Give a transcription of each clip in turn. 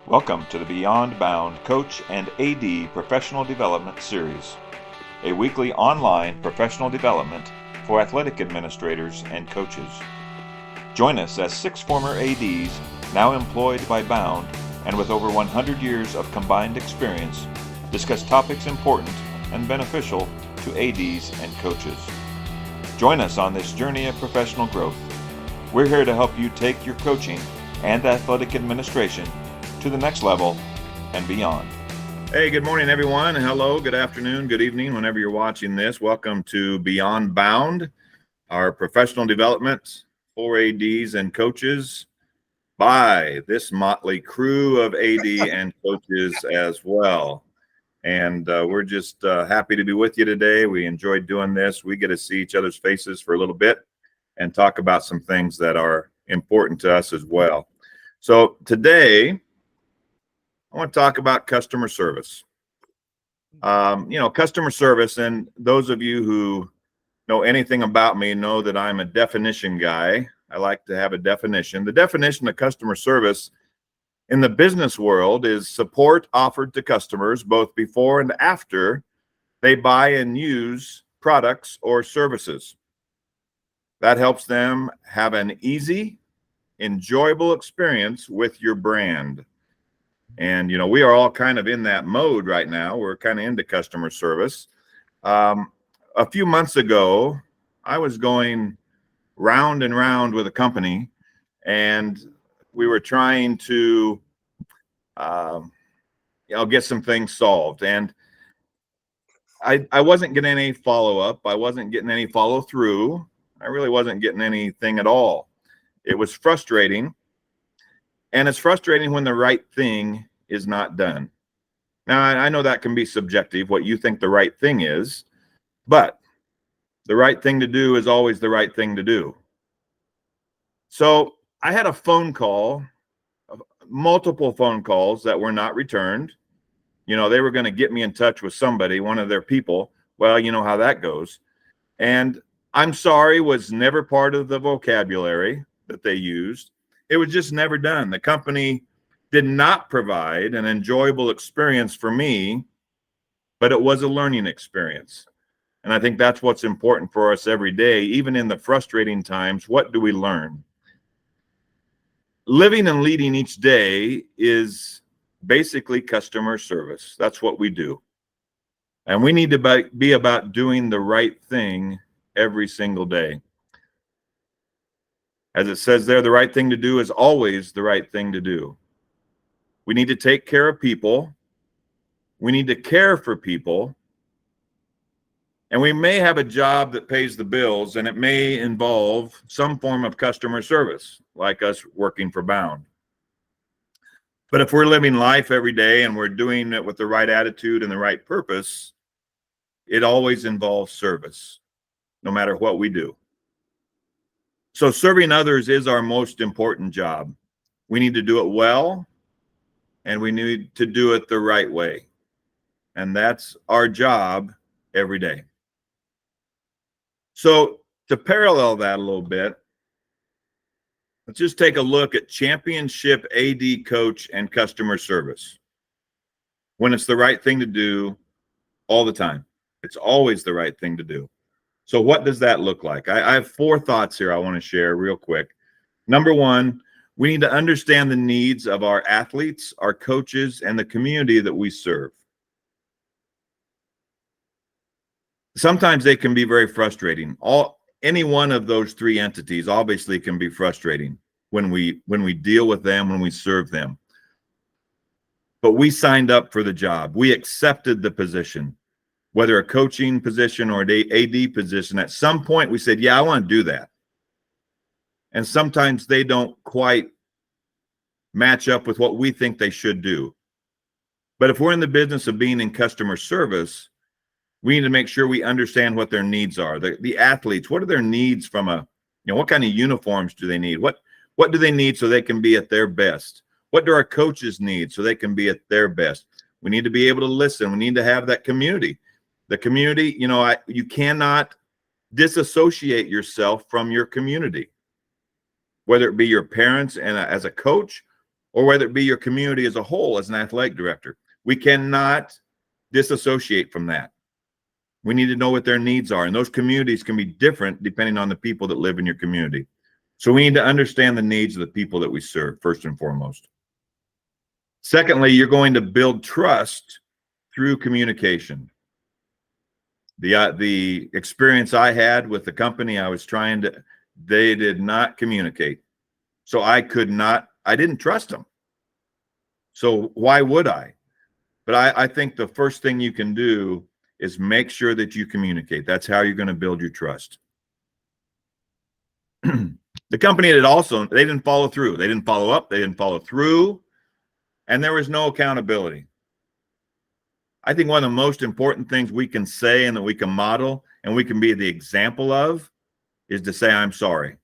Welcome to the Beyond Bound Coach and AD Professional Development Series, a weekly online professional development for athletic administrators and coaches. Join us as 6 former ADs now employed by Bound and with over 100 years of combined experience discuss topics important and beneficial to ADs and coaches. Join us on this journey of professional growth. We're here to help you take your coaching and athletic administration to the next level and beyond. Hey, good morning, everyone. Hello, good afternoon, good evening, whenever you're watching this. Welcome to Beyond Bound, our professional development for ADs and coaches by this motley crew of AD and coaches as well. And we're just happy to be with you today. We enjoyed doing this. We get to see each other's faces for a little bit and talk about some things that are important to us as well. So today, I want to talk about customer service. Customer service, and those of you who know anything about me know that I'm a definition guy. I like to have a definition. The definition of customer service in the business world is support offered to customers both before and after they buy and use products or services. That helps them have an easy, enjoyable experience with your brand. And, we are all kind of in that mode right now. We're kind of into customer service. A few months ago, I was going round and round with a company, and we were trying to, get some things solved. And I wasn't getting any follow-up. I wasn't getting any follow-through. I really wasn't getting anything at all. It was frustrating. And it's frustrating when the right thing is not done. Now, I know that can be subjective, what you think the right thing is, but the right thing to do is always the right thing to do. So I had a phone call, multiple phone calls that were not returned. They were going to get me in touch with somebody, one of their people. Well, you know how that goes. And I'm sorry was never part of the vocabulary that they used. It was just never done. The company did not provide an enjoyable experience for me, but it was a learning experience. And I think that's what's important for us every day. Even in the frustrating times, what do we learn? Living and leading each day is basically customer service. That's what we do. And we need to be about doing the right thing every single day. As it says there, the right thing to do is always the right thing to do. We need to take care of people. We need to care for people. And we may have a job that pays the bills, and it may involve some form of customer service, like us working for Bound. But if we're living life every day and we're doing it with the right attitude and the right purpose, it always involves service, no matter what we do. So serving others is our most important job. We need to do it well, and we need to do it the right way. And that's our job every day. So to parallel that a little bit, let's just take a look at championship AD coach and customer service. When it's the right thing to do all the time. It's always the right thing to do. So what does that look like? I have 4 thoughts here I want to share real quick. Number 1, we need to understand the needs of our athletes, our coaches, and the community that we serve. Sometimes they can be very frustrating. Any one of those 3 entities obviously can be frustrating when we deal with them, when we serve them. But we signed up for the job. We accepted the position. Whether a coaching position or an AD position, at some point we said, yeah, I want to do that. And sometimes they don't quite match up with what we think they should do. But if we're in the business of being in customer service, we need to make sure we understand what their needs are. The athletes, what are their needs from what kind of uniforms do they need? What do they need so they can be at their best? What do our coaches need so they can be at their best? We need to be able to listen. We need to have that community. The community, you cannot disassociate yourself from your community, whether it be your parents and as a coach or whether it be your community as a whole as an athletic director. We cannot disassociate from that. We need to know what their needs are, and those communities can be different depending on the people that live in your community. So we need to understand the needs of the people that we serve, first and foremost. Secondly, you're going to build trust through communication. The experience I had with the company I was trying to, they did not communicate. So I didn't trust them. So why would I? But I think the first thing you can do is make sure that you communicate. That's how you're going to build your trust. The company they didn't follow through. They didn't follow up. They didn't follow through. And there was no accountability. I think one of the most important things we can say and that we can model and we can be the example of is to say, I'm sorry.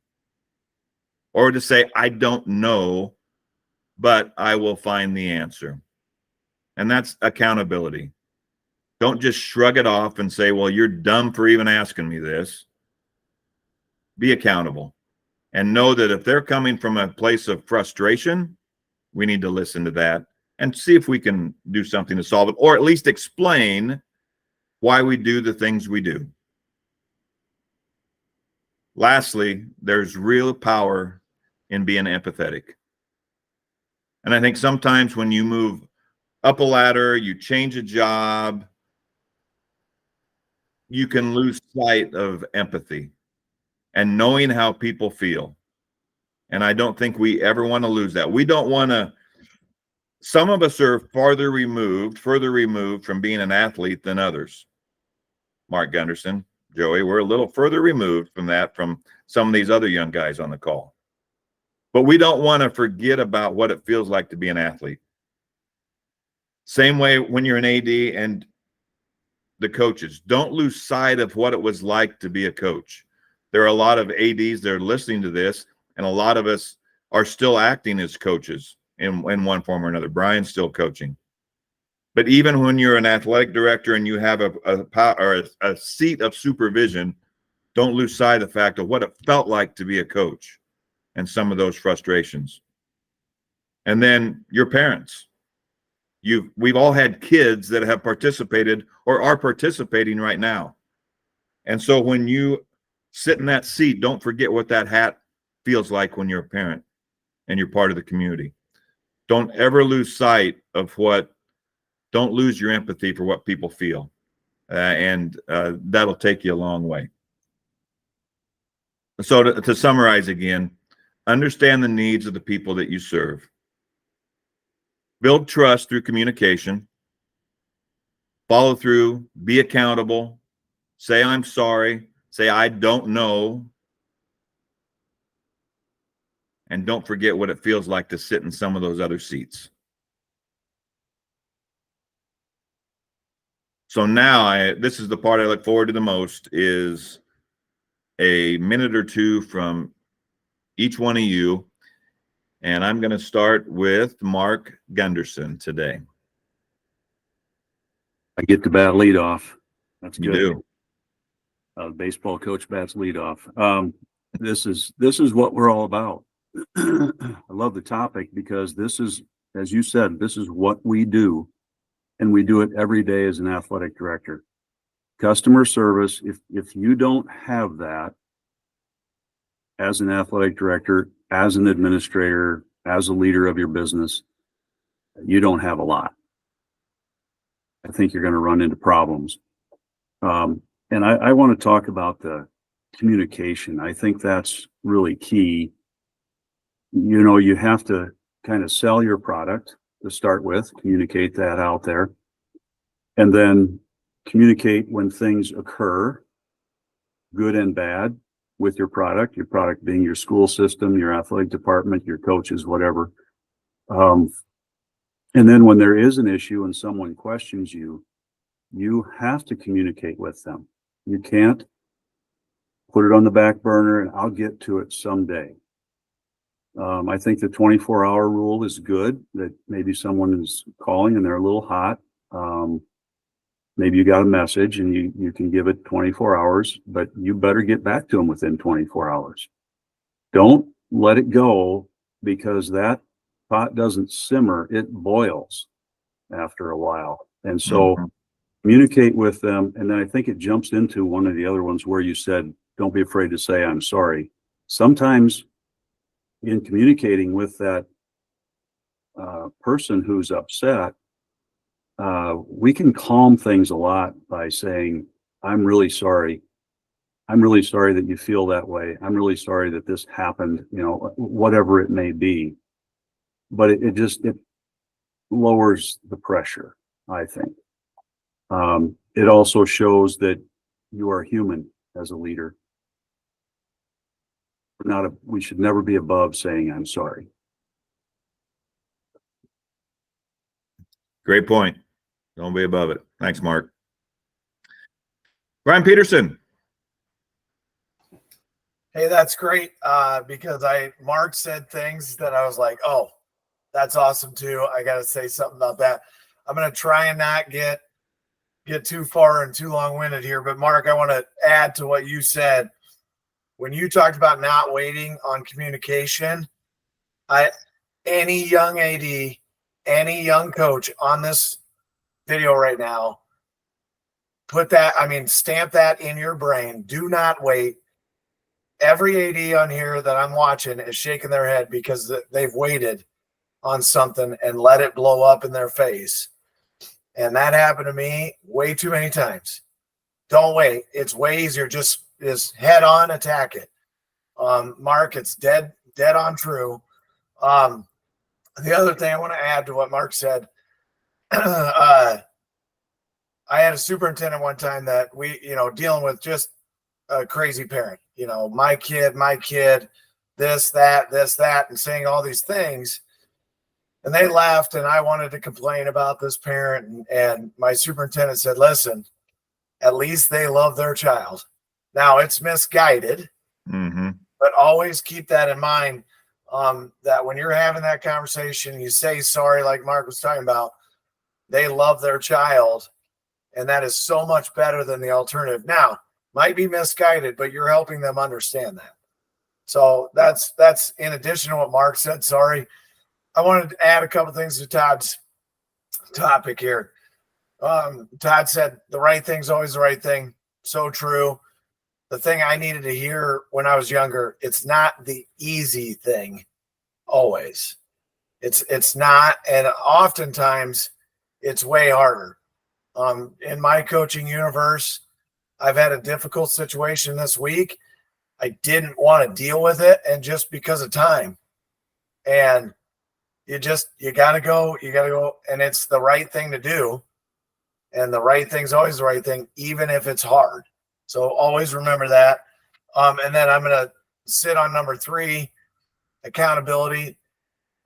Or to say, I don't know, but I will find the answer. And that's accountability. Don't just shrug it off and say, well, you're dumb for even asking me this. Be accountable and know that if they're coming from a place of frustration, we need to listen to that and see if we can do something to solve it, or at least explain why we do the things we do. Lastly, there's real power in being empathetic. And I think sometimes when you move up a ladder, you change a job, you can lose sight of empathy and knowing how people feel. And I don't think we ever want to lose that. We don't want to. Some of us are further removed from being an athlete than others. Mark Gunderson, Joey, we're a little further removed from that, from some of these other young guys on the call. But we don't want to forget about what it feels like to be an athlete. Same way when you're an AD and the coaches, don't lose sight of what it was like to be a coach. There are a lot of ADs that are listening to this, and a lot of us are still acting as coaches in one form or another. Brian's still coaching. But even when you're an athletic director and you have a seat of supervision, don't lose sight of the fact of what it felt like to be a coach and some of those frustrations. And then your parents. We've all had kids that have participated or are participating right now. And so when you sit in that seat, don't forget what that hat feels like when you're a parent and you're part of the community. Don't ever lose sight of don't lose your empathy for what people feel. And that'll take you a long way. So to summarize again, understand the needs of the people that you serve. Build trust through communication. Follow through, be accountable, say I'm sorry, say I don't know, and don't forget what it feels like to sit in some of those other seats. So now this is the part I look forward to the most, is a minute or two from each one of you. And I'm going to start with Mark Gunderson today. I get to bat leadoff. That's good. You do. Baseball coach bats leadoff. This is what we're all about. I love the topic because this is, as you said, this is what we do, and we do it every day as an athletic director. Customer service. If you don't have that as an athletic director, as an administrator, as a leader of your business, you don't have a lot. I think you're going to run into problems. And I want to talk about the communication. I think that's really key. You know, you have to kind of sell your product to start with, communicate that out there, and then communicate when things occur, good and bad, with your product being your school system, your athletic department, your coaches, whatever. And then when there is an issue and someone questions you, you have to communicate with them. You can't put it on the back burner and I'll get to it someday. I think the 24-hour rule is good, that maybe someone is calling and they're a little hot. Maybe you got a message and you can give it 24 hours, but you better get back to them within 24 hours. Don't let it go, because that pot doesn't simmer, it boils after a while. And so Mhm. communicate with them. And then I think it jumps into one of the other ones where you said, don't be afraid to say, I'm sorry. Sometimes in communicating with that person who's upset, we can calm things a lot by saying, I'm really sorry. I'm really sorry that you feel that way. I'm really sorry that this happened, whatever it may be. But it lowers the pressure, I think. It also shows that you are human as a leader. We should never be above saying, I'm sorry. Great point. Don't be above it. Thanks, Mark. Brian Peterson. Hey, that's great. Because Mark said things that I was like, oh, that's awesome too. I got to say something about that. I'm going to try and not get too far and too long-winded here, but Mark, I want to add to what you said. When you talked about not waiting on communication, any young AD, any young coach on this video right now, stamp that in your brain. Do not wait. Every AD on here that I'm watching is shaking their head because they've waited on something and let it blow up in their face. And that happened to me way too many times. Don't wait. It's way easier. Just head on, attack it. Mark, it's dead on true. The other thing I want to add to what Mark said, I had a superintendent one time that we, dealing with just a crazy parent, my kid, this, that, and saying all these things. And they left, and I wanted to complain about this parent. And my superintendent said, listen, at least they love their child. Now, it's misguided, but always keep that in mind, that when you're having that conversation, you say sorry, like Mark was talking about, they love their child. And that is so much better than the alternative. Now, might be misguided, but you're helping them understand that. So that's in addition to what Mark said. Sorry. I wanted to add a couple things to Todd's topic here. Todd said the right thing's always the right thing. So true. The thing I needed to hear when I was younger, it's not the easy thing always. It's not, and oftentimes it's way harder. In my coaching universe, I've had a difficult situation this week. I didn't want to deal with it, and just because of time. And you gotta go, and it's the right thing to do. And the right thing's always the right thing, even if it's hard. So always remember that. And then I'm gonna sit on number 3, accountability.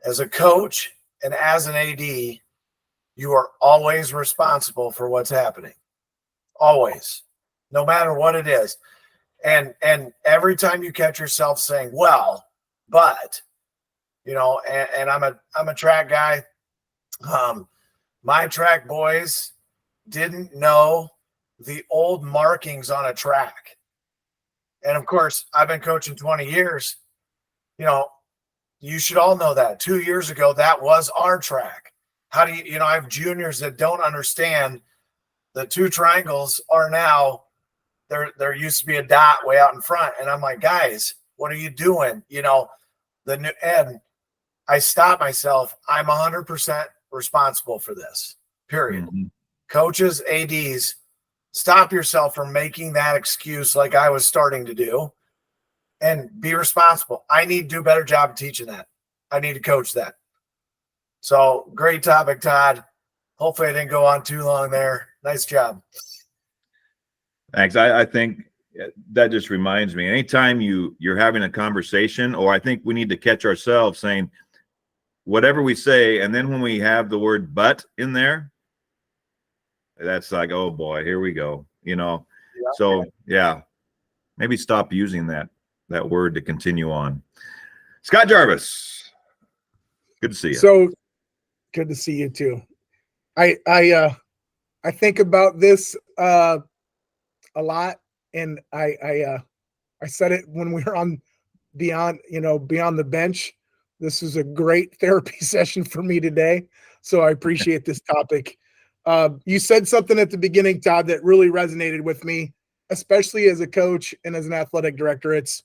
As a coach and as an AD, you are always responsible for what's happening. Always, no matter what it is. And every time you catch yourself saying, well, but, and I'm a track guy. My track boys didn't know the old markings on a track. And of course, I've been coaching 20 years. You should all know that 2 years ago, that was our track. How do you, I have juniors that don't understand the 2 triangles are now, there used to be a dot way out in front. And I'm like, guys, what are you doing? And I stop myself. I'm 100% responsible for this, period. Coaches, ADs, stop yourself from making that excuse like I was starting to do, and be responsible. I need to do a better job of teaching that. I need to coach that. So great topic, Todd. Hopefully I didn't go on too long there. Nice job. Thanks. I think that just reminds me, anytime you're having a conversation, or I think we need to catch ourselves saying whatever we say, and then when we have the word but in there, that's like, oh boy, here we go. Yeah. So yeah, maybe stop using that word to continue on. Scott Jarvis, good to see you. So good to see you too. I think about this a lot, and I said it when we were on beyond the bench. This is a great therapy session for me today. So I appreciate this topic. You said something at the beginning, Todd, that really resonated with me, especially as a coach and as an athletic director. It's,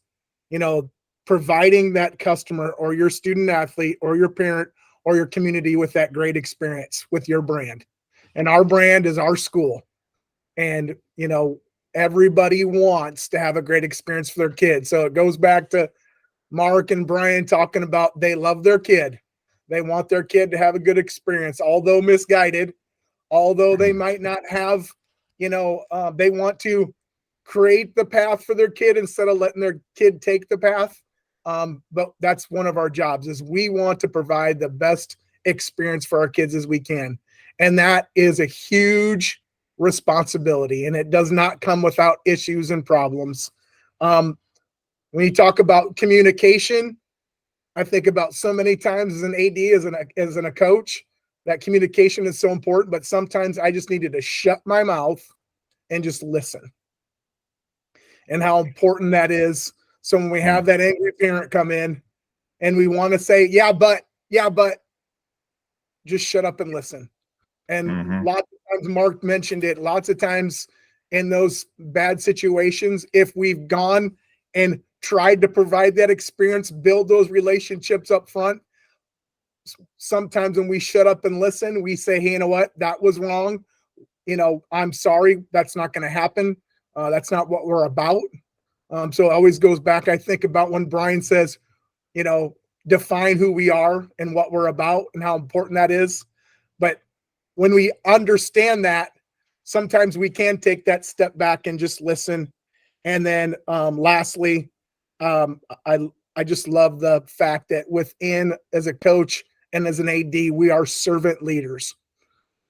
providing that customer or your student athlete or your parent or your community with that great experience with your brand. And our brand is our school. And, everybody wants to have a great experience for their kids. So it goes back to Mark and Brian talking about they love their kid. They want their kid to have a good experience, although misguided, although they might not have, they want to create the path for their kid instead of letting their kid take the path. But that's one of our jobs is we want to provide the best experience for our kids as we can. And that is a huge responsibility, and it does not come without issues and problems. When you talk about communication, I think about so many times as an AD, as a coach, that communication is so important, but sometimes I just needed to shut my mouth and just listen. And how important that is. So when we have that angry parent come in and we want to say, yeah, but just shut up and listen. And lots of times, Mark mentioned it, lots of times in those bad situations, if we've gone and tried to provide that experience, build those relationships up front, sometimes when we shut up and listen, we say, hey, you know what, that was wrong. I'm sorry, that's not going to happen. That's not what we're about. So it always goes back, I think about when Brian says, define who we are and what we're about and how important that is. But when we understand that, sometimes we can take that step back and just listen. And then lastly, I just love the fact that within, as a coach and as an AD, we are servant leaders.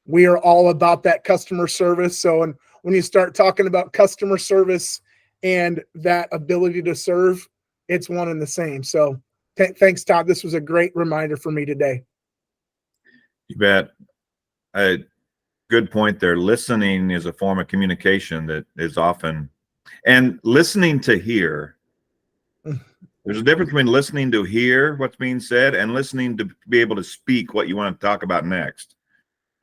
We are all about that customer service. So when you start talking about customer service and that ability to serve, it's one and the same. So thanks, Todd. This was a great reminder for me today. You bet. Good point there. Listening is a form of communication that is often, and listening to hear. There's a difference between listening to hear what's being said and listening to be able to speak what you want to talk about next.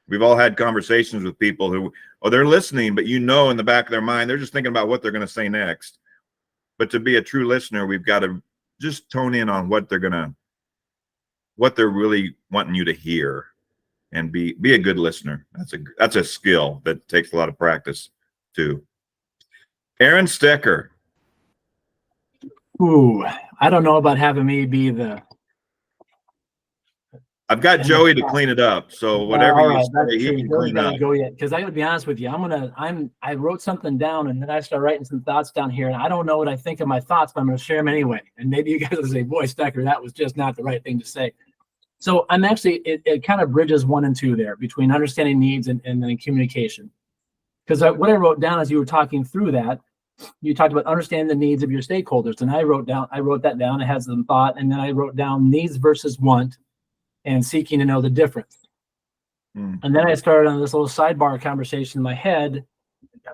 We've all had conversations with people who, they're listening, but in the back of their mind, they're just thinking about what they're going to say next. But to be a true listener, we've got to just tone in on what they're really wanting you to hear, and be a good listener. That's a skill that takes a lot of practice too. Aaron Stecker. Ooh, I don't know about having me be the. I've got Joey to clean it up, so whatever you say, he can clean up. Go yet, because I gotta be honest with you. I wrote something down, and then I start writing some thoughts down here, and I don't know what I think of my thoughts, but I'm going to share them anyway. And maybe you guys will say, "Boy, Stecker, that was just not the right thing to say." So I'm actually, it kind of bridges 1 and 2 there between understanding needs and then communication. Because what I wrote down as you were talking through that, you talked about understanding the needs of your stakeholders, and I wrote that down. It has some thought, and then I wrote down needs versus want, and seeking to know the difference. And then I started on this little sidebar conversation in my head.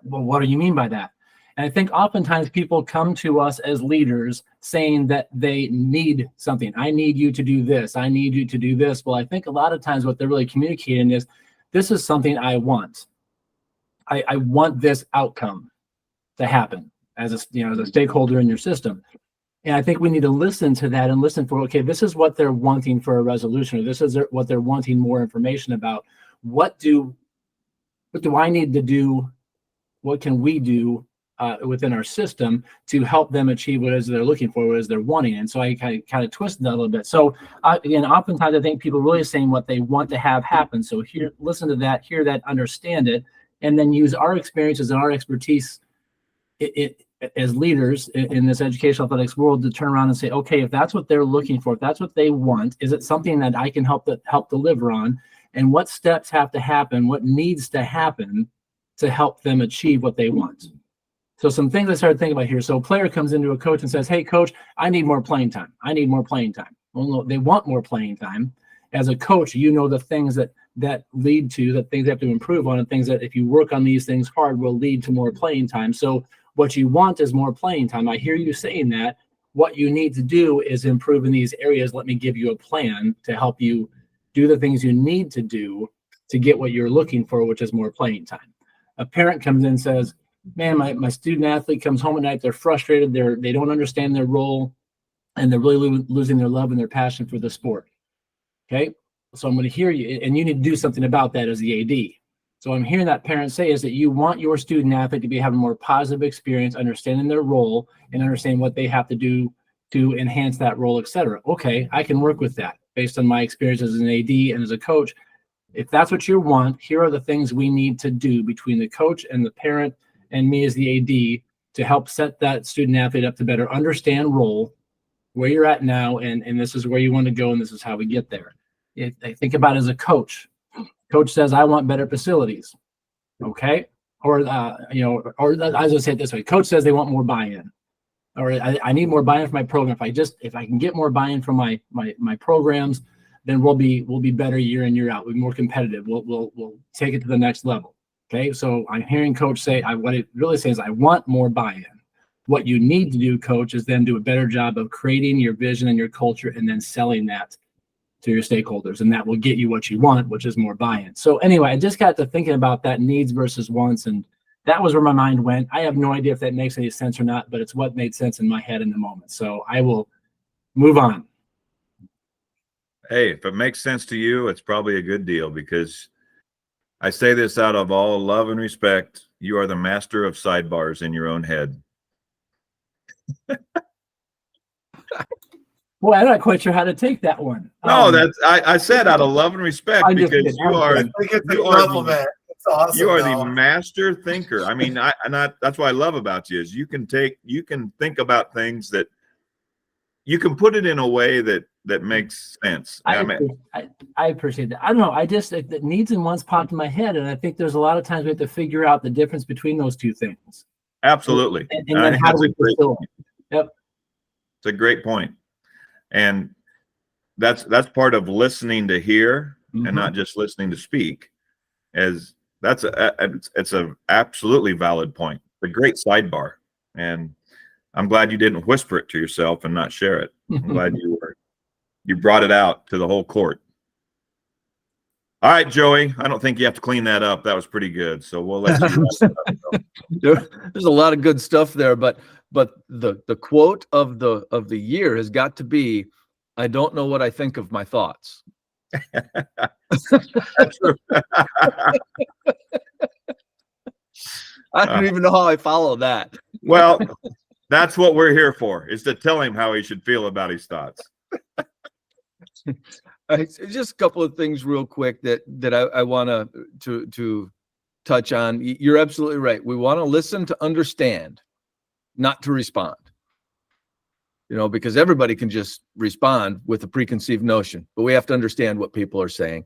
Well, what do you mean by that? And I think oftentimes people come to us as leaders saying that they need something. I need you to do this. I need you to do this. Well, I think a lot of times what they're really communicating is, this is something I want. I want this outcome to happen as a stakeholder in your system. And I think we need to listen to that and listen for, okay, this is what they're wanting for a resolution, or this is what they're wanting more information about. What do I need to do? What can we do within our system to help them achieve what it is they're looking for, what it is they're wanting? And so I kind of twisted that a little bit. So again, oftentimes I think people are really saying what they want to have happen. So listen to that, hear that, understand it, and then use our experiences and our expertise as leaders in this educational athletics world to turn around and say, okay, if that's what they're looking for, if that's what they want, is it something that I can help deliver on? And what steps have to happen? What needs to happen to help them achieve what they want? So some things I started thinking about here. So a player comes into a coach and says, hey, coach, I need more playing time. I need more playing time. Well, no, they want more playing time. As a coach, the things that lead to, that things they have to improve on, and things that if you work on these things hard will lead to more playing time. So what you want is more playing time. I hear you saying that. what you need to do is improve in these areas. Let me give you a plan to help you do the things you need to do to get what you're looking for, which is more playing time. A parent comes in and says, man, my student athlete comes home at night, they're frustrated, they don't understand their role, and they're really losing their love and their passion for the sport. Okay, so I'm going to hear you, and you need to do something about that as the AD. So I'm hearing that parent say is that you want your student athlete to be having more positive experience, understanding their role and understanding what they have to do to enhance that role, etc. Okay, I can work with that based on my experience as an AD and as a coach. If that's what you want, here are the things we need to do between the coach and the parent and me as the AD to help set that student athlete up to better understand role, where you're at now, and this is where you want to go, and this is how we get there. I think about it as a coach. Coach says, I want better facilities. Okay. Or, or I was say it this way. Coach says they want more buy-in, or I need more buy-in for my program. If I can get more buy-in from my programs, then we'll be better year in, year out. We'll be more competitive. We'll take it to the next level. Okay. So I'm hearing coach say, what it really says, I want more buy-in. What you need to do, coach, is then do a better job of creating your vision and your culture and then selling that to your stakeholders, and that will get you what you want, which is more buy-in. So anyway, I just got to thinking about that needs versus wants, and that was where my mind went. I have no idea if that makes any sense or not, but it's what made sense in my head in the moment. So I will move on. Hey, if it makes sense to you, it's probably a good deal, because I say this out of all love and respect. You are the master of sidebars in your own head. Boy, I'm not quite sure how to take that one. No, I said out of love and respect, because you are the master thinker. I mean, that's what I love about you, is you can think about things that you can put it in a way that makes sense. I appreciate that. I don't know. The needs and wants popped in my head, and I think there's a lot of times we have to figure out the difference between those two things. Absolutely. And then how do we fulfill it? Yep. It's a great point. And that's part of listening to hear, and not just listening to speak. It's a absolutely valid point. A great sidebar, and I'm glad you didn't whisper it to yourself and not share it. I'm glad you brought it out to the whole court. All right, Joey, I don't think you have to clean that up. That was pretty good. So we'll let you There's a lot of good stuff there, but the quote of the year has got to be, I don't know what I think of my thoughts. That's true. I don't even know how I follow that. Well, that's what we're here for, is to tell him how he should feel about his thoughts. Just a couple of things real quick that I want to touch on. You're absolutely right. We want to listen to understand, not to respond. Because everybody can just respond with a preconceived notion, but we have to understand what people are saying.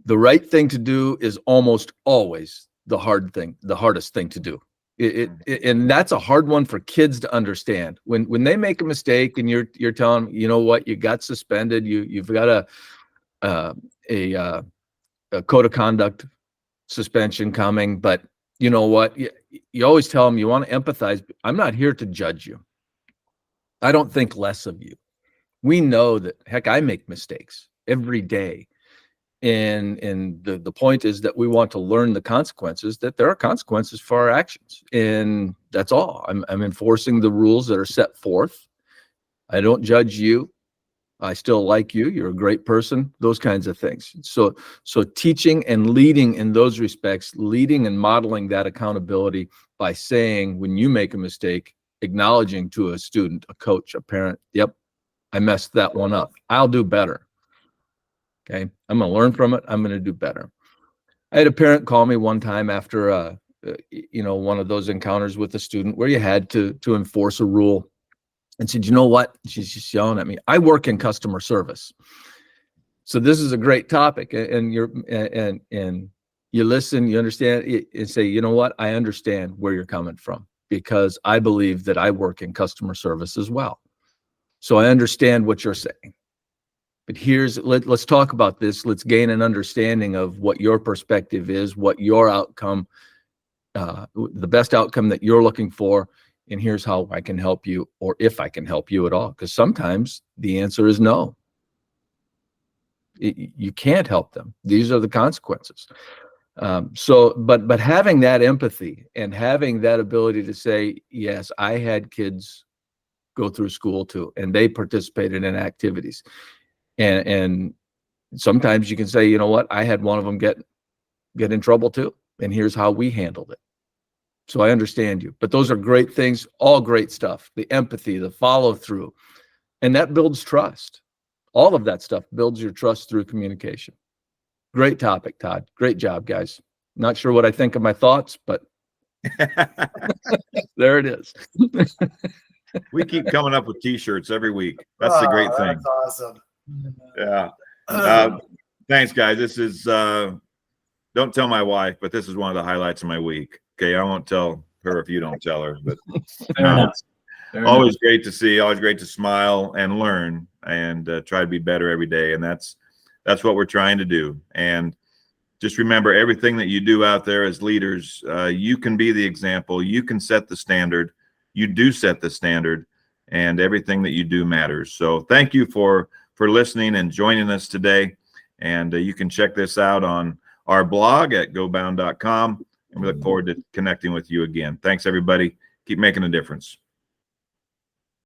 The right thing to do is almost always the hardest thing to do. And that's a hard one for kids to understand. When they make a mistake and you're telling them, you know what, you got suspended, you've got a code of conduct suspension coming, but you know what, you always tell them you want to empathize. I'm not here to judge you. I don't think less of you. We know that, heck, I make mistakes every day. And the point is that we want to learn the consequences, that there are consequences for our actions. And that's all. I'm enforcing the rules that are set forth. I don't judge you. I still like you. You're a great person, those kinds of things. So teaching and leading in those respects, leading and modeling that accountability by saying, when you make a mistake, acknowledging to a student, a coach, a parent, yep, I messed that one up. I'll do better. Okay, I'm going to learn from it. I'm going to do better. I had a parent call me one time after, one of those encounters with a student where you had to enforce a rule, and said, you know what? She's just yelling at me. I work in customer service. So this is a great topic, and you listen, you understand, and say, you know what? I understand where you're coming from, because I believe that I work in customer service as well. So I understand what you're saying. But let's talk about this. Let's gain an understanding of what your perspective is, what your outcome, the best outcome that you're looking for, and here's how I can help you, or if I can help you at all. Because sometimes the answer is no. You can't help them. These are the consequences. But having that empathy and having that ability to say, yes, I had kids go through school too, and they participated in activities. And sometimes you can say, you know what, I had one of them get in trouble too, and here's how we handled it. So I understand you. But those are great things, all great stuff. The empathy, the follow through, and that builds trust. All of that stuff builds your trust through communication. Great topic, Todd. Great job, guys. Not sure what I think of my thoughts, but there it is. We keep coming up with t-shirts every week. That's the great thing. That's awesome. Yeah. Thanks, guys. This is, don't tell my wife, but this is one of the highlights of my week. Okay. I won't tell her if you don't tell her, but always great to see, always great to smile and learn and try to be better every day. And that's what we're trying to do. And just remember, everything that you do out there as leaders, you can be the example. You can set the standard. You do set the standard, and everything that you do matters. So thank you for listening and joining us today. And you can check this out on our blog at gobound.com. And we look forward to connecting with you again. Thanks, everybody. Keep making a difference.